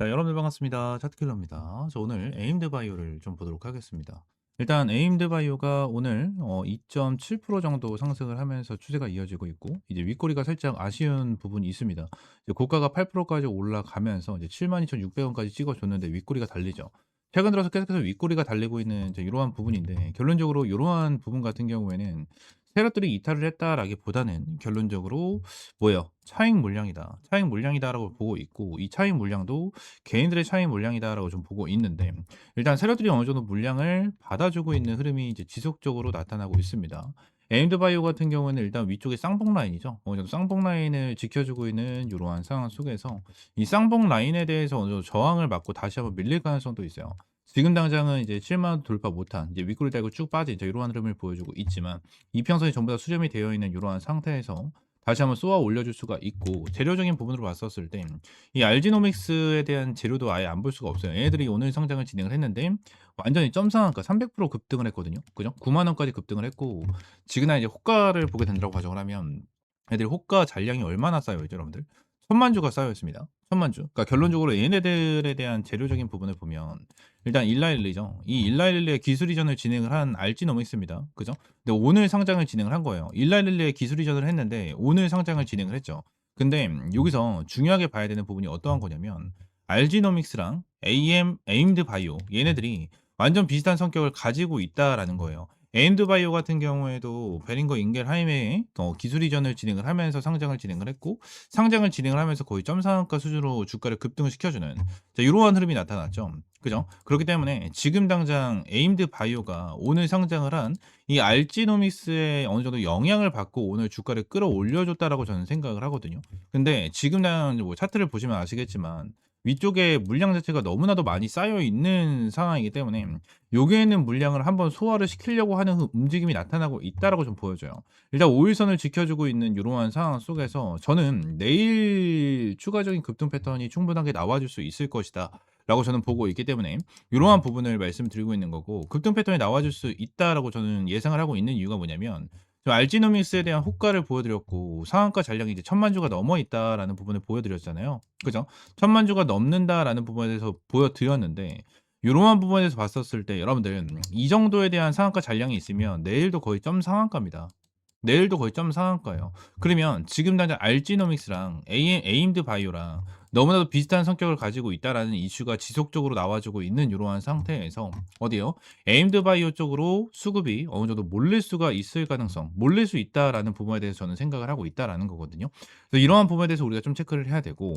자, 여러분들 반갑습니다. 차트킬러입니다. 오늘 에임드 바이오를 좀 보도록 하겠습니다. 일단 에임드 바이오가 오늘 2.7% 정도 상승을 하면서 추세가 이어지고 있고, 이제 윗꼬리가 살짝 아쉬운 부분이 있습니다. 이제 고가가 8%까지 올라가면서 이제 72,600원까지 찍어줬는데 윗꼬리가 달리죠. 최근 들어서 계속해서 윗꼬리가 달리고 있는 이제 이러한 부분인데, 결론적으로 이러한 부분 같은 경우에는 세력들이 이탈을 했다라기보다는 결론적으로 뭐예요? 차익 물량이다. 차익 물량이다라고 보고 있고, 이 차익 물량도 개인들의 차익 물량이다라고 좀 보고 있는데, 일단 세력들이 어느 정도 물량을 받아주고 있는 흐름이 이제 지속적으로 나타나고 있습니다. 에임드 바이오 같은 경우에는 일단 위쪽에 쌍봉 라인이죠. 어느 정도 쌍봉 라인을 지켜주고 있는 이러한 상황 속에서 이 쌍봉 라인에 대해서 어느 정도 저항을 받고 다시 한번 밀릴 가능성도 있어요. 지금 당장은 이제 7만 원 돌파 못한 이제 윗꼬리 달고 쭉 빠진 이제 이러한 흐름을 보여주고 있지만, 이평선이 전부 다 수렴이 되어 있는 이러한 상태에서 다시 한번 쏘아 올려줄 수가 있고, 재료적인 부분으로 봤었을 때 이 알지노믹스에 대한 재료도 아예 안 볼 수가 없어요. 얘네들이 오늘 상장을 진행을 했는데 완전히 점상한가 300% 급등을 했거든요. 그죠? 9만 원까지 급등을 했고, 지금 이제 호가를 보게 된다고 가정을 하면 애들이 호가 잔량이 얼마나 쌓여 있죠, 여러분들? 1,000만 주가 쌓여 있습니다. 1,000만 주. 그러니까 결론적으로 얘네들에 대한 재료적인 부분을 보면 일단 일라일리죠. 이 일라일리의 기술 이전을 진행을 한 알지노믹스입니다. 그죠? 근데 오늘 상장을 진행을 한 거예요. 일라일리의 기술 이전을 했는데 오늘 상장을 진행을 했죠. 근데 여기서 중요하게 봐야 되는 부분이 어떠한 거냐면, 알지노믹스랑 에임드 바이오 얘네들이 완전 비슷한 성격을 가지고 있다라는 거예요. 에임드 바이오 같은 경우에도 베링거 인겔하임에 기술 이전을 진행을 하면서 상장을 진행을 했고, 상장을 진행을 하면서 거의 점상한가 수준으로 주가를 급등을 시켜주는 이러한 흐름이 나타났죠. 그죠? 그렇기 때문에 지금 당장 에임드 바이오가 오늘 상장을 한 이 알지노믹스에 어느 정도 영향을 받고 오늘 주가를 끌어올려줬다라고 저는 생각을 하거든요. 근데 지금 당장 뭐 차트를 보시면 아시겠지만 위쪽에 물량 자체가 너무나도 많이 쌓여 있는 상황이기 때문에 여기에는 물량을 한번 소화를 시키려고 하는 움직임이 나타나고 있다라고 좀 보여져요. 일단 5일선을 지켜주고 있는 이러한 상황 속에서 저는 내일 추가적인 급등 패턴이 충분하게 나와줄 수 있을 것이다 라고 저는 보고 있기 때문에 이러한 부분을 말씀드리고 있는 거고, 급등 패턴이 나와줄 수 있다라고 저는 예상을 하고 있는 이유가 뭐냐면, 저 알지노믹스에 대한 호가를 보여드렸고 상한가 잔량이 이제 1,000만 주가 넘어 있다라는 부분을 보여드렸잖아요. 그죠? 1,000만 주가 넘는다라는 부분에 대해서 보여드렸는데, 요러한 부분에 대해서 봤었을 때 여러분들 이 정도에 대한 상한가 잔량이 있으면 내일도 거의 점 상한가입니다. 내일도 거의 점 상한가예요. 그러면 지금 당장 알지노믹스랑 에임드 바이오랑 너무나도 비슷한 성격을 가지고 있다라는 이슈가 지속적으로 나와주고 있는 이러한 상태에서 어디요? 에임드 바이오 쪽으로 수급이 어느 정도 몰릴 수가 있을 가능성, 몰릴 수 있다라는 부분에 대해서 저는 생각을 하고 있다라는 거거든요. 그래서 이러한 부분에 대해서 우리가 좀 체크를 해야 되고,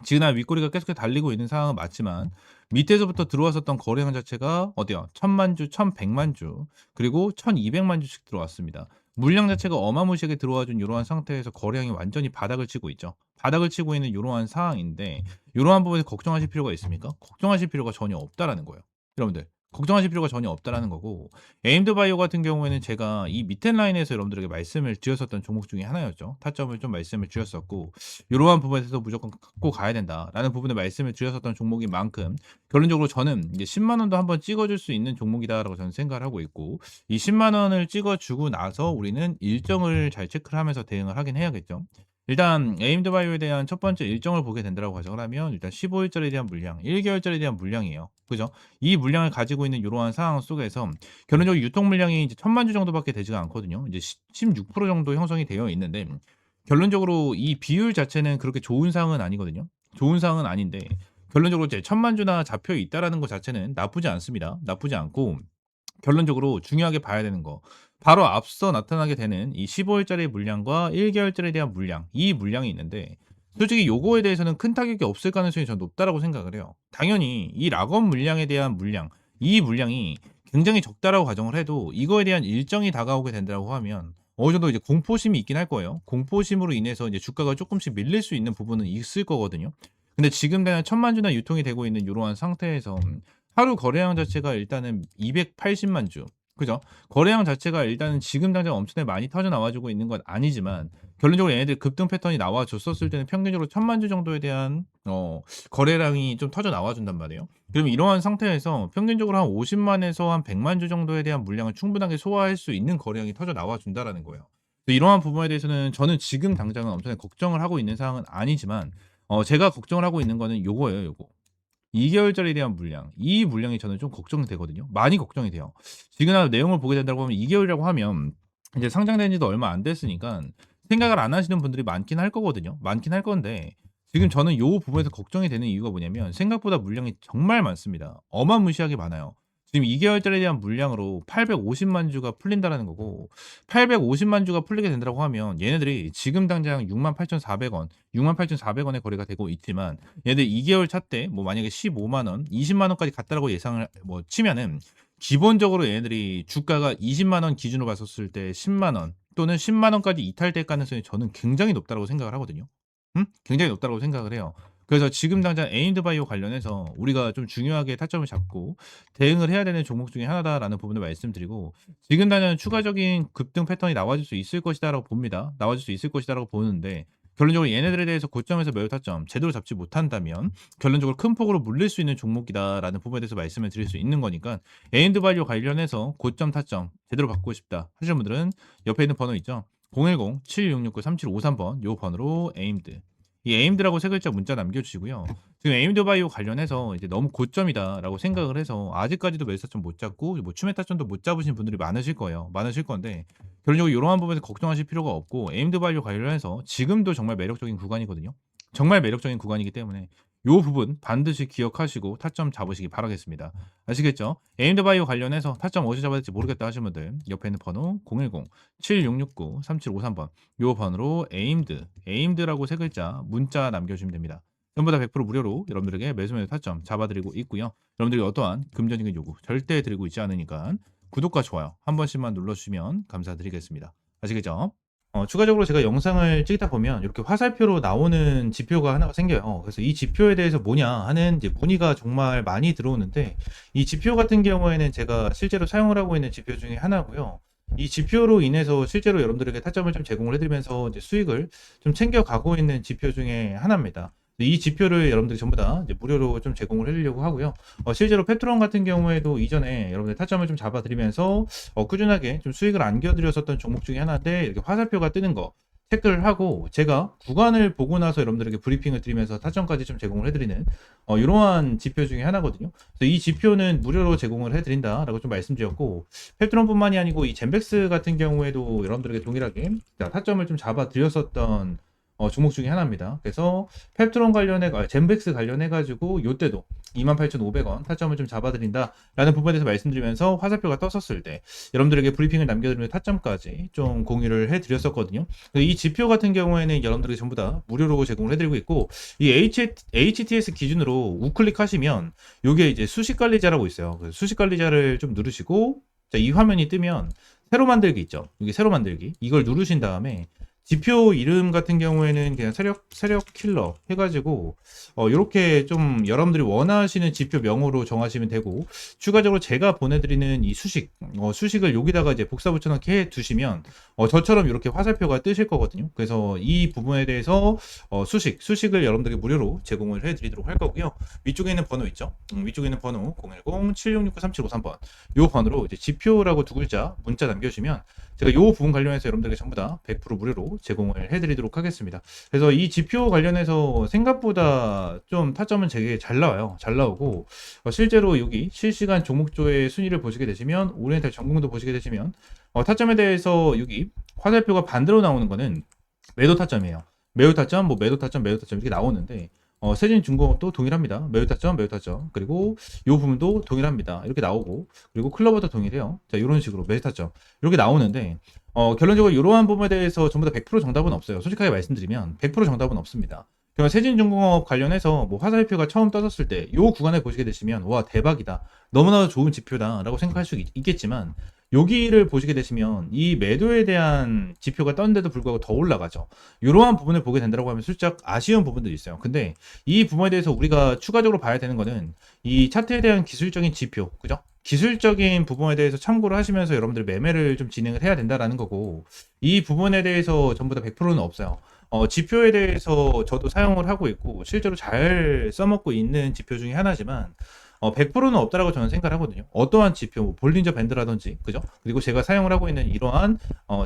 지금 윗꼬리가 계속해서 달리고 있는 상황은 맞지만 밑에서부터 들어왔었던 거래량 자체가 어디요? 1,000만 주, 1,100만 주, 그리고 1,200만 주씩 들어왔습니다. 물량 자체가 어마무시하게 들어와 준 이러한 상태에서 거래량이 완전히 바닥을 치고 있죠. 바닥을 치고 있는 이러한 상황인데, 이러한 부분에서 걱정하실 필요가 있습니까? 걱정하실 필요가 전혀 없다라는 거예요. 여러분들 걱정하실 필요가 전혀 없다라는 거고, 에임드 바이오 같은 경우에는 제가 이 밑에 라인에서 여러분들에게 말씀을 드렸었던 종목 중에 하나였죠. 타점을 좀 말씀을 드렸었고, 이러한 부분에서 무조건 갖고 가야 된다라는 부분에 말씀을 드렸었던 종목인 만큼, 결론적으로 저는 이제 10만 원도 한번 찍어줄 수 있는 종목이다라고 저는 생각을 하고 있고, 이 10만 원을 찍어주고 나서 우리는 일정을 잘 체크를 하면서 대응을 하긴 해야겠죠. 일단 에임드 바이오에 대한 첫 번째 일정을 보게 된다고 가정을 하면, 일단 15일짜리에 대한 물량, 1개월짜리에 대한 물량이에요. 그죠? 이 물량을 가지고 있는 이러한 상황 속에서 결론적으로 유통 물량이 이제 1,000만 주 정도밖에 되지가 않거든요. 이제 16% 정도 형성이 되어 있는데, 결론적으로 이 비율 자체는 그렇게 좋은 상황은 아니거든요. 좋은 상황은 아닌데, 결론적으로 이제 1,000만 주나 잡혀 있다라는 것 자체는 나쁘지 않습니다. 나쁘지 않고, 결론적으로 중요하게 봐야 되는 거, 바로 앞서 나타나게 되는 이 15일짜리 물량과 1개월짜리에 대한 물량, 이 물량이 있는데, 솔직히 요거에 대해서는 큰 타격이 없을 가능성이 저는 높다라고 생각을 해요. 당연히 이 락업 물량에 대한 물량, 이 물량이 굉장히 적다라고 가정을 해도 이거에 대한 일정이 다가오게 된다고 하면 어느 정도 이제 공포심이 있긴 할 거예요. 공포심으로 인해서 이제 주가가 조금씩 밀릴 수 있는 부분은 있을 거거든요. 근데 지금 그냥 1,000만 주나 유통이 되고 있는 이러한 상태에서 하루 거래량 자체가 일단은 280만 주. 그죠? 거래량 자체가 일단은 지금 당장 엄청나게 많이 터져 나와주고 있는 건 아니지만, 결론적으로 얘네들 급등 패턴이 나와줬었을 때는 평균적으로 1,000만 주 정도에 대한 거래량이 좀 터져 나와준단 말이에요. 그러면 이러한 상태에서 평균적으로 한 50만에서 한 100만 주 정도에 대한 물량을 충분하게 소화할 수 있는 거래량이 터져 나와준다라는 거예요. 이러한 부분에 대해서는 저는 지금 당장은 엄청나게 걱정을 하고 있는 상황은 아니지만, 제가 걱정을 하고 있는 거는 요거예요, 요거. 2개월짜리에 대한 물량, 이 물량이 저는 좀 걱정이 되거든요. 많이 걱정이 돼요. 지금 내용을 보게 된다고 하면 2개월이라고 하면 이제 상장된 지도 얼마 안 됐으니까 생각을 안 하시는 분들이 많긴 할 거거든요. 많긴 할 건데 지금 저는 요 부분에서 걱정이 되는 이유가 뭐냐면 생각보다 물량이 정말 많습니다. 어마무시하게 많아요. 지금 2개월짜리에 대한 물량으로 850만 주가 풀린다라는 거고 850만 주가 풀리게 된다고 하면 얘네들이 지금 당장 68,400원, 68,400원에 거래가 되고 있지만 얘들 2개월 차 때 뭐 만약에 15만 원, 20만 원까지 갔다라고 예상을 뭐 치면은 기본적으로 얘네들이 주가가 20만 원 기준으로 봤었을 때 10만 원 또는 10만 원까지 이탈될 가능성이 저는 굉장히 높다라고 생각을 하거든요. 굉장히 높다고 생각을 해요. 그래서 지금 당장 에임드바이오 관련해서 우리가 좀 중요하게 타점을 잡고 대응을 해야 되는 종목 중에 하나다라는 부분을 말씀드리고 지금 당장 추가적인 급등 패턴이 나와줄 수 있을 것이다라고 봅니다. 나와줄 수 있을 것이다라고 보는데 결론적으로 얘네들에 대해서 고점에서 매도 타점 제대로 잡지 못한다면 결론적으로 큰 폭으로 물릴 수 있는 종목이다라는 부분에 대해서 말씀을 드릴 수 있는 거니까 에임드바이오 관련해서 고점 타점 제대로 받고 싶다 하시는 분들은 옆에 있는 번호 있죠. 010-7669-3753번 요 번호로 에임드 이 에임드라고 세 글자 문자 남겨주시고요. 지금 에임드 바이오 관련해서 이제 너무 고점이다라고 생각을 해서 아직까지도 매수타점 못 잡고 뭐 추매 타점도 못 잡으신 분들이 많으실 거예요. 많으실 건데 결론적으로 이러한 부분에서 걱정하실 필요가 없고 에임드 바이오 관련해서 지금도 정말 매력적인 구간이거든요. 정말 매력적인 구간이기 때문에 요 부분 반드시 기억하시고 타점 잡으시기 바라겠습니다. 아시겠죠? 에임드 바이오 관련해서 타점 어디서 잡아야 될지 모르겠다 하시는 분들 옆에 있는 번호 010-7669-3753번 요 번호로 에임드라고 세 글자 문자 남겨주시면 됩니다. 전부 다 100% 무료로 여러분들에게 매수매수 타점 잡아드리고 있고요. 여러분들이 어떠한 금전적인 요구 절대 드리고 있지 않으니까 구독과 좋아요 한 번씩만 눌러주시면 감사드리겠습니다. 아시겠죠? 추가적으로 제가 영상을 찍다 보면 이렇게 화살표로 나오는 지표가 하나가 생겨요. 그래서 이 지표에 대해서 뭐냐 하는 이제 문의가 정말 많이 들어오는데 이 지표 같은 경우에는 제가 실제로 사용을 하고 있는 지표 중에 하나고요. 이 지표로 인해서 실제로 여러분들에게 타점을 좀 제공을 해드리면서 이제 수익을 좀 챙겨가고 있는 지표 중에 하나입니다. 이 지표를 여러분들이 전부 다 이제 무료로 좀 제공을 해드리려고 하고요. 실제로 페트론 같은 경우에도 이전에 여러분들 타점을 좀 잡아드리면서 꾸준하게 좀 수익을 안겨드렸었던 종목 중에 하나인데 이렇게 화살표가 뜨는 거 체크를 하고 제가 구간을 보고 나서 여러분들에게 브리핑을 드리면서 타점까지 좀 제공을 해드리는 이러한 지표 중에 하나거든요. 그래서 이 지표는 무료로 제공을 해드린다라고 좀 말씀드렸고 페트론뿐만이 아니고 이 젠백스 같은 경우에도 여러분들에게 동일하게 타점을 좀 잡아드렸었던 종목 중에 하나입니다. 그래서 펩트론 관련해 젠백스 관련해 가지고 요때도 28,500원 타점을 좀 잡아드린다라는 부분에 대해서 말씀드리면서 화살표가 떴었을 때 여러분들에게 브리핑을 남겨드리면서 타점까지 좀 공유를 해드렸었거든요. 이 지표 같은 경우에는 여러분들에게 전부 다 무료로 제공을 해드리고 있고 이 HTS 기준으로 우클릭하시면 요게 이제 수식관리자라고 있어요. 그래서 수식관리자를 좀 누르시고 자, 이 화면이 뜨면 새로 만들기 있죠. 여기 새로 만들기 이걸 누르신 다음에 지표 이름 같은 경우에는 그냥 세력 킬러 해가지고 이렇게 좀 여러분들이 원하시는 지표명으로 정하시면 되고 추가적으로 제가 보내드리는 이 수식을 여기다가 이제 복사 붙여넣기 해 두시면 저처럼 이렇게 화살표가 뜨실 거거든요. 그래서 이 부분에 대해서 수식을 여러분들에게 무료로 제공을 해드리도록 할 거고요. 위쪽에 있는 번호 있죠. 위쪽에 있는 번호 010-7669-3753번 이 번호로 이제 지표라고 두 글자 문자 남겨주시면 제가 이 부분 관련해서 여러분들에게 전부 다 100% 무료로 제공을 해드리도록 하겠습니다. 그래서 이 지표 관련해서 생각보다 좀 타점은 되게 잘 나와요. 잘 나오고 실제로 여기 실시간 종목조의 순위를 보시게 되시면 오리엔탈 전공도 보시게 되시면 타점에 대해서 여기 화살표가 반대로 나오는 거는 매도 타점이에요. 매도 타점, 뭐 매도 타점, 매도 타점 이렇게 나오는데 세진중공업도 동일합니다. 매도 타점, 매도 타점. 그리고 이 부분도 동일합니다. 이렇게 나오고 그리고 클로버도 동일해요. 자, 이런 식으로 매도 타점 이렇게 나오는데 결론적으로 이러한 부분에 대해서 전부 다 100% 정답은 없어요. 솔직하게 말씀드리면 100% 정답은 없습니다. 그럼 세진중공업 관련해서 뭐 화살표가 처음 떠졌을 때 이 구간을 보시게 되시면 와 대박이다. 너무나도 좋은 지표다라고 생각할 수 있겠지만 여기를 보시게 되시면 이 매도에 대한 지표가 떴는데도 불구하고 더 올라가죠. 이러한 부분을 보게 된다고 하면 살짝 아쉬운 부분들이 있어요. 근데 이 부분에 대해서 우리가 추가적으로 봐야 되는 거는 이 차트에 대한 기술적인 지표, 그죠? 기술적인 부분에 대해서 참고를 하시면서 여러분들 매매를 좀 진행을 해야 된다라는 거고 이 부분에 대해서 전부 다 100%는 없어요. 지표에 대해서 저도 사용을 하고 있고 실제로 잘 써먹고 있는 지표 중에 하나지만 100%는 없다라고 저는 생각을 하거든요. 어떠한 지표, 뭐 볼린저 밴드라든지, 그죠? 그리고 제가 사용을 하고 있는 이러한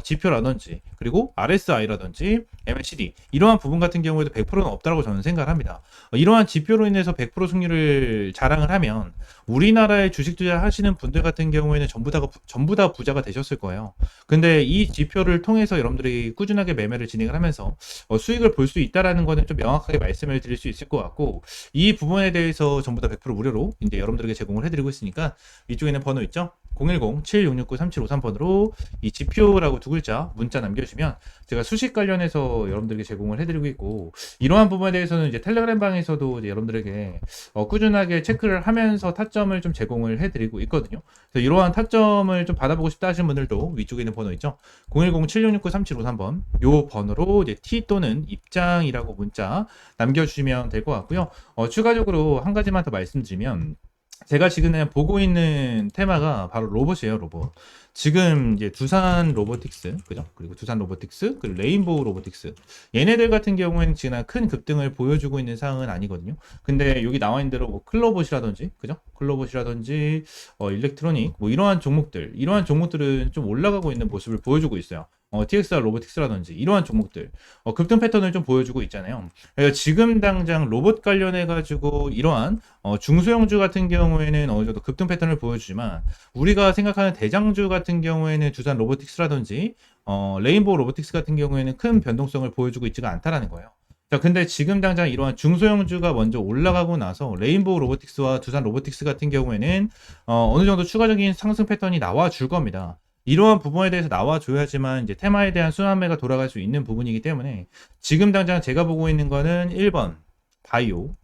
지표라든지, 그리고 RSI라든지, MACD 이러한 부분 같은 경우에도 100%는 없다라고 저는 생각을 합니다. 이러한 지표로 인해서 100% 승률을 자랑을 하면 우리나라에 주식 투자하시는 분들 같은 경우에는 전부 다 부자가 되셨을 거예요. 근데 이 지표를 통해서 여러분들이 꾸준하게 매매를 진행을 하면서 수익을 볼 수 있다라는 거는 좀 명확하게 말씀을 드릴 수 있을 것 같고, 이 부분에 대해서 전부 다 100% 무료로 이제 여러분들에게 제공을 해드리고 있으니까 위쪽에는 번호 있죠? 010-7669-3753번으로 이 지표라고 두 글자 문자 남겨주시면 제가 수식 관련해서 여러분들에게 제공을 해드리고 있고, 이러한 부분에 대해서는 이제 텔레그램 방에서도 이제 여러분들에게 꾸준하게 체크를 하면서 타점을 좀 제공을 해드리고 있거든요. 그래서 이러한 타점을 좀 받아보고 싶다 하시는 분들도 위쪽에 있는 번호 있죠? 010-7669-3753번 요 번호로 이제 T 또는 입장이라고 문자 남겨주시면 될 것 같고요. 추가적으로 한 가지만 더 말씀드리면, 제가 지금 보고 있는 테마가 바로 로봇이에요, 로봇. 지금 이제 두산 로보틱스, 그죠? 그리고 두산 로보틱스, 그리고 레인보우 로보틱스. 얘네들 같은 경우에는 지금 큰 급등을 보여주고 있는 상황은 아니거든요. 근데 여기 나와 있는 대로 뭐 클로봇이라든지, 그죠? 클로봇이라든지, 일렉트로닉, 뭐 이러한 종목들은 좀 올라가고 있는 모습을 보여주고 있어요. TXR 로보틱스라든지 이러한 종목들 급등 패턴을 좀 보여주고 있잖아요. 그러니까 지금 당장 로봇 관련해 가지고 이러한 중소형주 같은 경우에는 어느 정도 급등 패턴을 보여주지만, 우리가 생각하는 대장주 같은 경우에는 두산 로보틱스라든지 레인보우 로보틱스 같은 경우에는 큰 변동성을 보여주고 있지가 않다라는 거예요. 자, 근데 지금 당장 이러한 중소형주가 먼저 올라가고 나서 레인보우 로보틱스와 두산 로보틱스 같은 경우에는 어느 정도 추가적인 상승 패턴이 나와 줄 겁니다. 이러한 부분에 대해서 나와줘야지만 이제 테마에 대한 순환매가 돌아갈 수 있는 부분이기 때문에, 지금 당장 제가 보고 있는 거는 1번 바이오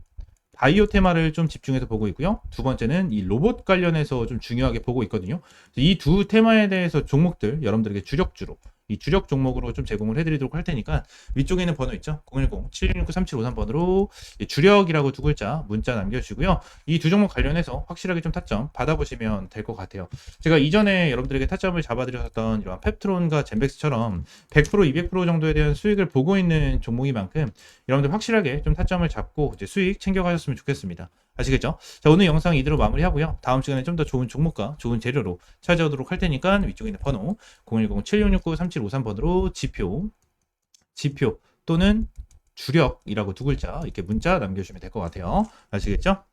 테마를 좀 집중해서 보고 있고요. 두 번째는 이 로봇 관련해서 좀 중요하게 보고 있거든요. 이 두 테마에 대해서 종목들 여러분들에게 주력주로, 이 주력 종목으로 좀 제공을 해드리도록 할 테니까 위쪽에 있는 번호 있죠? 010-7669-3753번으로 주력이라고 두 글자 문자 남겨주시고요. 이 두 종목 관련해서 확실하게 좀 타점 받아보시면 될 것 같아요. 제가 이전에 여러분들에게 타점을 잡아드렸던 이런 펩트론과 젠백스처럼 100%, 200% 정도에 대한 수익을 보고 있는 종목인 만큼 여러분들 확실하게 좀 타점을 잡고 이제 수익 챙겨가셨으면 좋겠습니다. 아시겠죠? 자, 오늘 영상 이대로 마무리하고요. 다음 시간에 좀 더 좋은 종목과 좋은 재료로 찾아오도록 할 테니까 위쪽에 있는 번호 010-7669-3753번으로 지표 또는 주력이라고 두 글자 이렇게 문자 남겨주시면 될 것 같아요. 아시겠죠?